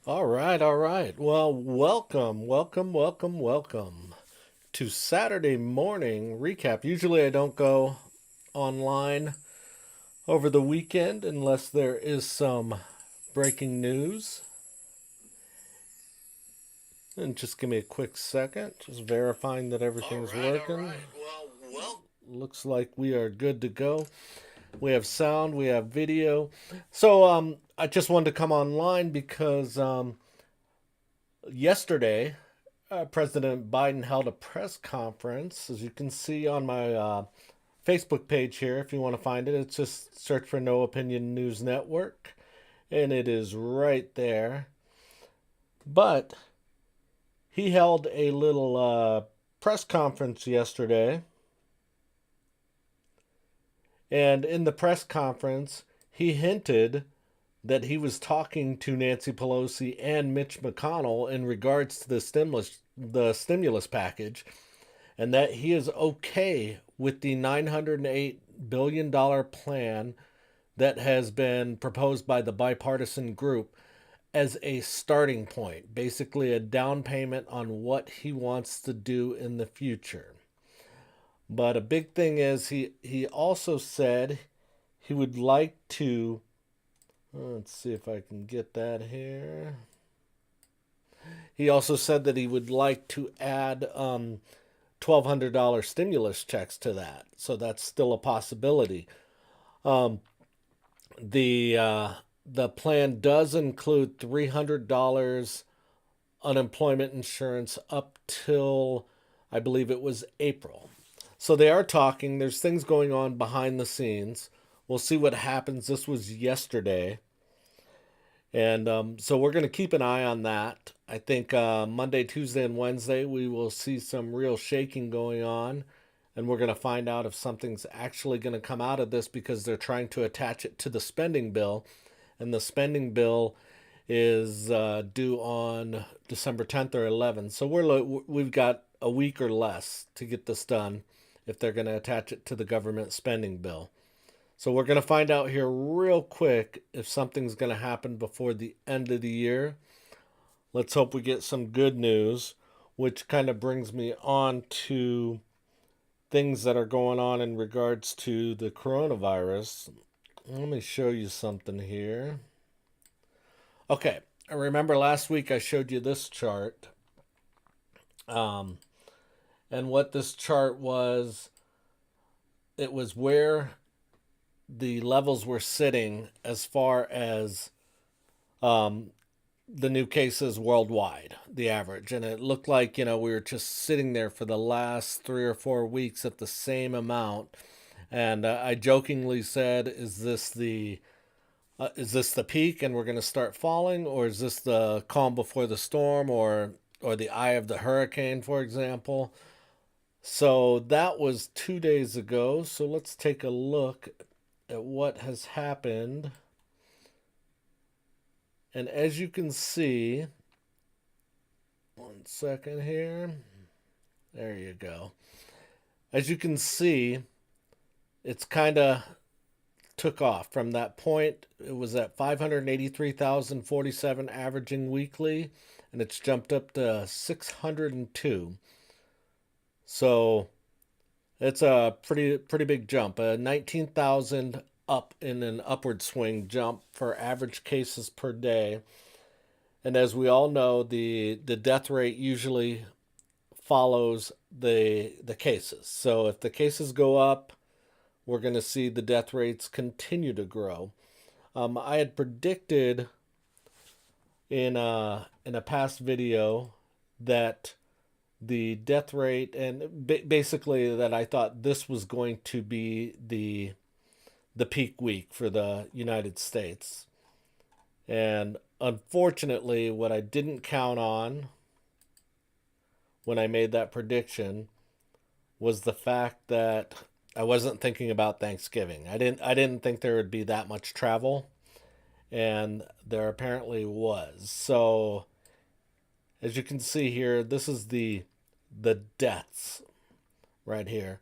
All right, all right. Well, welcome to Saturday morning recap. Usually I don't go online over the weekend unless there is some breaking news. And just give me a quick second, just verifying that everything's working. Looks like we are good to go. We have sound, we have video. So I just wanted to come online because yesterday President Biden held a press conference, as you can see on my Facebook page here. If you want to find it, it's just search for No Opinion News Network, and it is right there. But he held a little press conference yesterday, and in the press conference, he hinted that he was talking to Nancy Pelosi and Mitch McConnell in regards to the stimulus package, and that he is okay with the $908 billion plan that has been proposed by the bipartisan group as a starting point, basically a down payment on what he wants to do in the future. But a big thing is he also said he would like to, let's see if I can get that here. He also said that he would like to add $1,200 stimulus checks to that. So that's still a possibility. Um, the plan does include $300 unemployment insurance up till I believe it was April. So they are talking. There's things going on behind the scenes. We'll see what happens. This was yesterday. And so we're going to keep an eye on that. I think Monday, Tuesday, and Wednesday, we will see some real shaking going on. And we're going to find out if something's actually going to come out of this because they're trying to attach it to the spending bill. And the spending bill is due on December 10th or 11th. So we've got a week or less to get this done if they're going to attach it to the government spending bill. So we're going to find out here real quick if something's going to happen before the end of the year. Let's hope we get some good news, which kind of brings me on to things that are going on in regards to the coronavirus. Let me show you something here. Okay, I remember last week I showed you this chart. Um, and what this chart was, it was where the levels were sitting as far as um, the new cases worldwide, the average. And it looked like, we were just sitting there for the last 3 or 4 weeks at the same amount. And I jokingly said, is this the peak and we're going to start falling, or is this the calm before the storm, or the eye of the hurricane, for example? So that was 2 days ago. So let's take a look at what has happened. And as you can see, one second here. There you go. As you can see, it's kind of took off from that point. It was at 583,047 averaging weekly, and it's jumped up to 602. So it's a pretty big jump. 19,000 up in an upward swing jump for average cases per day. And as we all know, the death rate usually follows the cases. So if the cases go up, we're going to see the death rates continue to grow. I had predicted in a past video that the death rate, and basically that I thought this was going to be the peak week for the United States. And unfortunately, what I didn't count on when I made that prediction was the fact that I wasn't thinking about Thanksgiving. I didn't think there would be that much travel, and there apparently was. So, as you can see here, this is the deaths right here.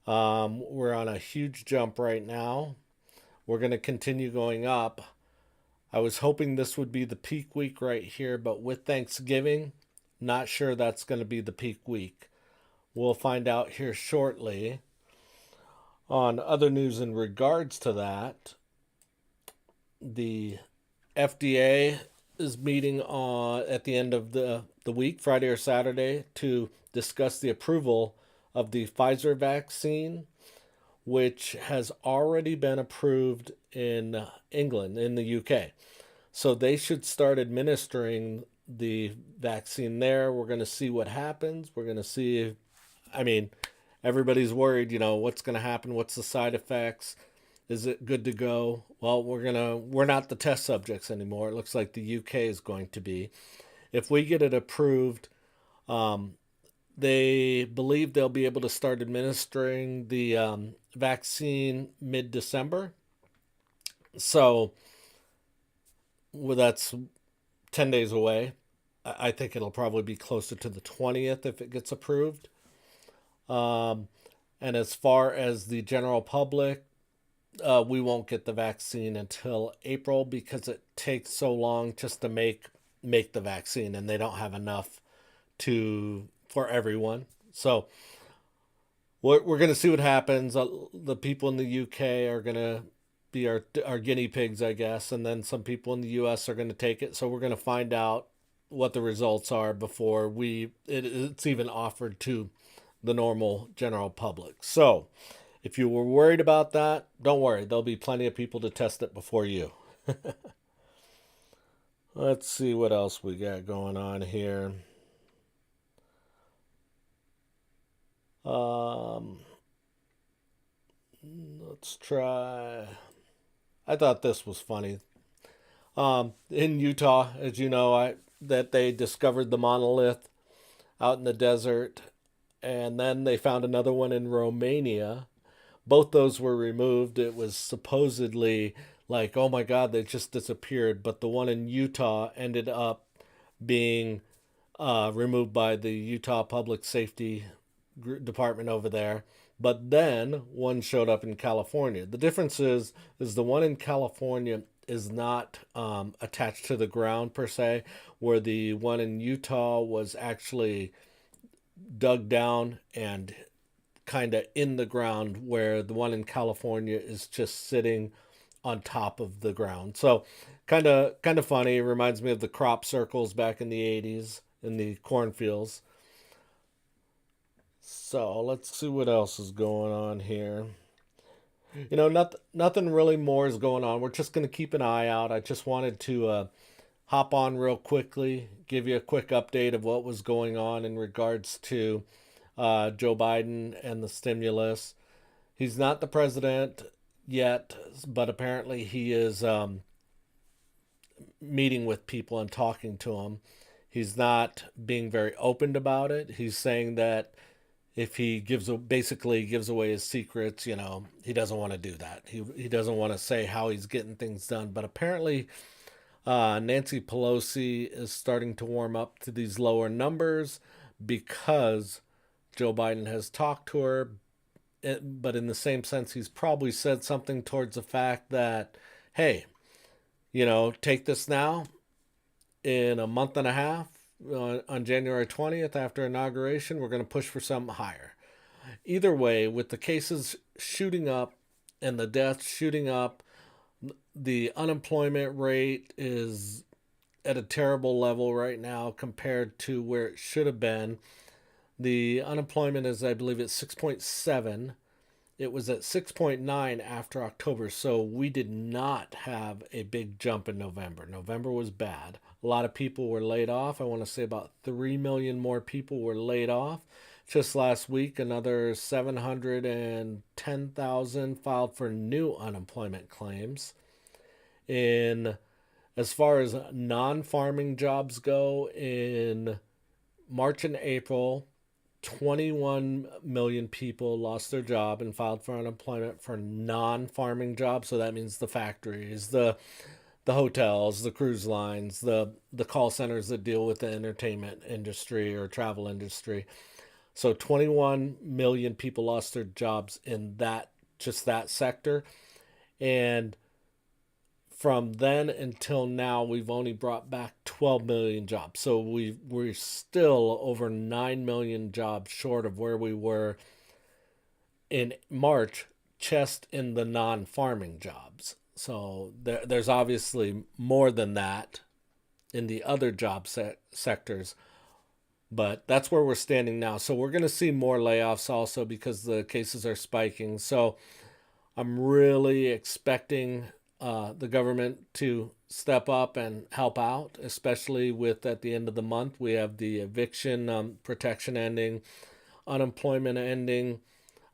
We're on a huge jump right now. We're going to continue going up. I was hoping this would be the peak week right here, but with Thanksgiving, not sure that's going to be the peak week. We'll find out here shortly. On other news in regards to that, the FDA is meeting at the end of the week, Friday or Saturday, to discuss the approval of the Pfizer vaccine, which has already been approved in England, in the UK. So they should start administering the vaccine there. We're going to see what happens. We're going to see if, I mean, everybody's worried, what's going to happen? What's the side effects? Is it good to go? Well, we're not the test subjects anymore. It looks like the UK is going to be. If we get it approved, they believe they'll be able to start administering the vaccine mid-December. So, well, that's 10 days away. I think it'll probably be closer to the 20th if it gets approved. And as far as the general public, we won't get the vaccine until April because it takes so long just to make the vaccine, and they don't have enough for everyone. So we're going to see what happens. The people in the UK are going to be our guinea pigs, I guess, and then some people in the US are going to take it. So we're going to find out what the results are before it's even offered to the normal general public. So if you were worried about that, don't worry. There'll be plenty of people to test it before you. Let's see what else we got going on here. Let's try. I thought this was funny. In Utah, as you know, that they discovered the monolith out in the desert, and then they found another one in Romania. Both those were removed. It was supposedly like, oh my God, they just disappeared. But the one in Utah ended up being removed by the Utah Public Safety Department over there. But then one showed up in California. The difference is the one in California is not attached to the ground per se, where the one in Utah was actually dug down and kind of in the ground, where the one in California is just sitting on top of the ground. So kind of funny. It reminds me of the crop circles back in the 80s in the cornfields. So let's see what else is going on here. Nothing really more is going on. We're just going to keep an eye out. I just wanted to hop on real quickly, give you a quick update of what was going on in regards to Joe Biden and the stimulus. He's not the president yet, but apparently he is meeting with people and talking to them. He's not being very open about it. He's saying that if he basically gives away his secrets, he doesn't want to do that. He doesn't want to say how he's getting things done. But apparently, Nancy Pelosi is starting to warm up to these lower numbers because Joe Biden has talked to her. But in the same sense, he's probably said something towards the fact that, hey, take this now. In a month and a half, on January 20th after inauguration, we're going to push for something higher. Either way, with the cases shooting up and the deaths shooting up, the unemployment rate is at a terrible level right now compared to where it should have been. The unemployment is, I believe, at 6.7. It was at 6.9 after October, so we did not have a big jump in November. November was bad. A lot of people were laid off. I want to say about 3 million more people were laid off. Just last week, another 710,000 filed for new unemployment claims. As far as non-farming jobs go, in March and April, 21 million people lost their job and filed for unemployment for non-farming jobs. So that means the factories, the hotels, the cruise lines, the call centers that deal with the entertainment industry or travel industry. So 21 million people lost their jobs in that sector. And from then until now, we've only brought back 12 million jobs. So we're still over 9 million jobs short of where we were in March, just in the non-farming jobs. So there's obviously more than that in the other sectors, but that's where we're standing now. So we're going to see more layoffs also because the cases are spiking. So I'm really expecting the government to step up and help out, especially with at the end of the month, we have the eviction protection ending, unemployment ending,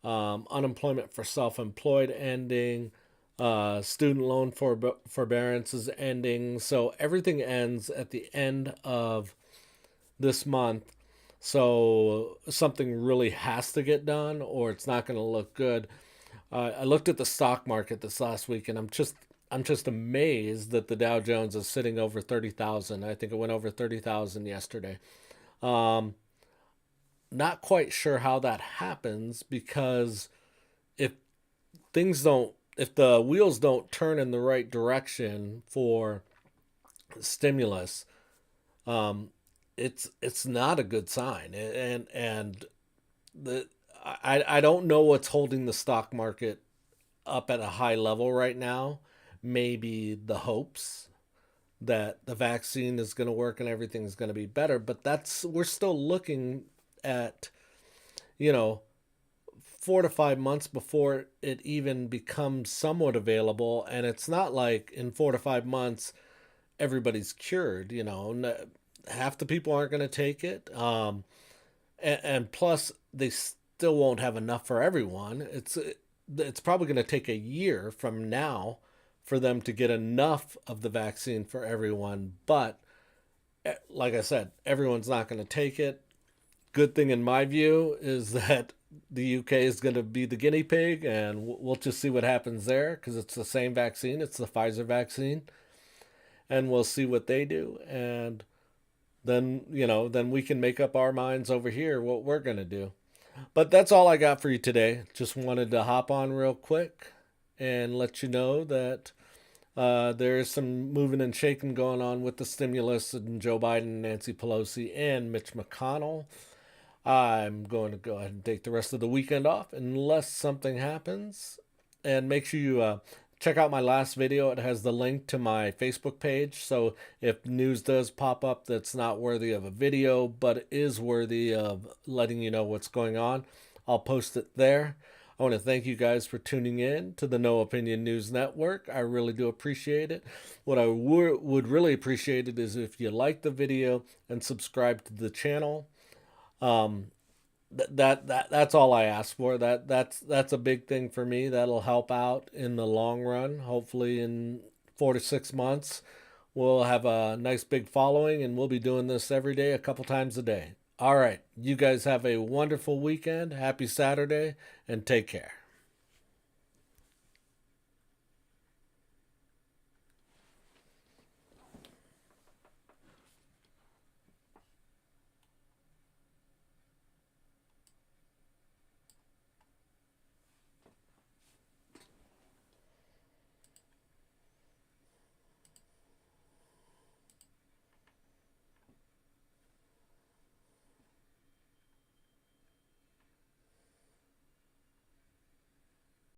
unemployment for self-employed ending, student loan forbearance is ending. So everything ends at the end of this month. So something really has to get done, or it's not going to look good. I looked at the stock market this last week, and I'm just amazed that the Dow Jones is sitting over 30,000. I think it went over 30,000 yesterday. Um, Not quite sure how that happens because if if the wheels don't turn in the right direction for stimulus, um, it's not a good sign. And the I don't know what's holding the stock market up at a high level right now. Maybe the hopes that the vaccine is going to work and everything is going to be better, but that's we're still looking at, you know, 4 to 5 months before it even becomes somewhat available. And it's not like in 4 to 5 months everybody's cured. Half the people aren't going to take it, and plus they still won't have enough for everyone. It's probably going to take a year from now for them to get enough of the vaccine for everyone. But like I said, everyone's not going to take it. Good thing in my view is that the UK is going to be the guinea pig, and we'll just see what happens there because it's the same vaccine. It's the Pfizer vaccine, and we'll see what they do, and then we can make up our minds over here what we're going to do. But that's all I got for you today. Just wanted to hop on real quick and let you know that there is some moving and shaking going on with the stimulus and Joe Biden, Nancy Pelosi, and Mitch McConnell. I'm going to go ahead and take the rest of the weekend off unless something happens. And make sure you check out my last video. It has the link to my Facebook page. So if news does pop up that's not worthy of a video, but is worthy of letting you know what's going on, I'll post it there. I want to thank you guys for tuning in to the No Opinion News Network. I really do appreciate it. What I would really appreciate it is if you like the video and subscribe to the channel. Um, that's all I ask for. That's a big thing for me. That'll help out in the long run. Hopefully, in 4 to 6 months, we'll have a nice big following, and we'll be doing this every day, a couple times a day. All right, you guys have a wonderful weekend. Happy Saturday, and take care.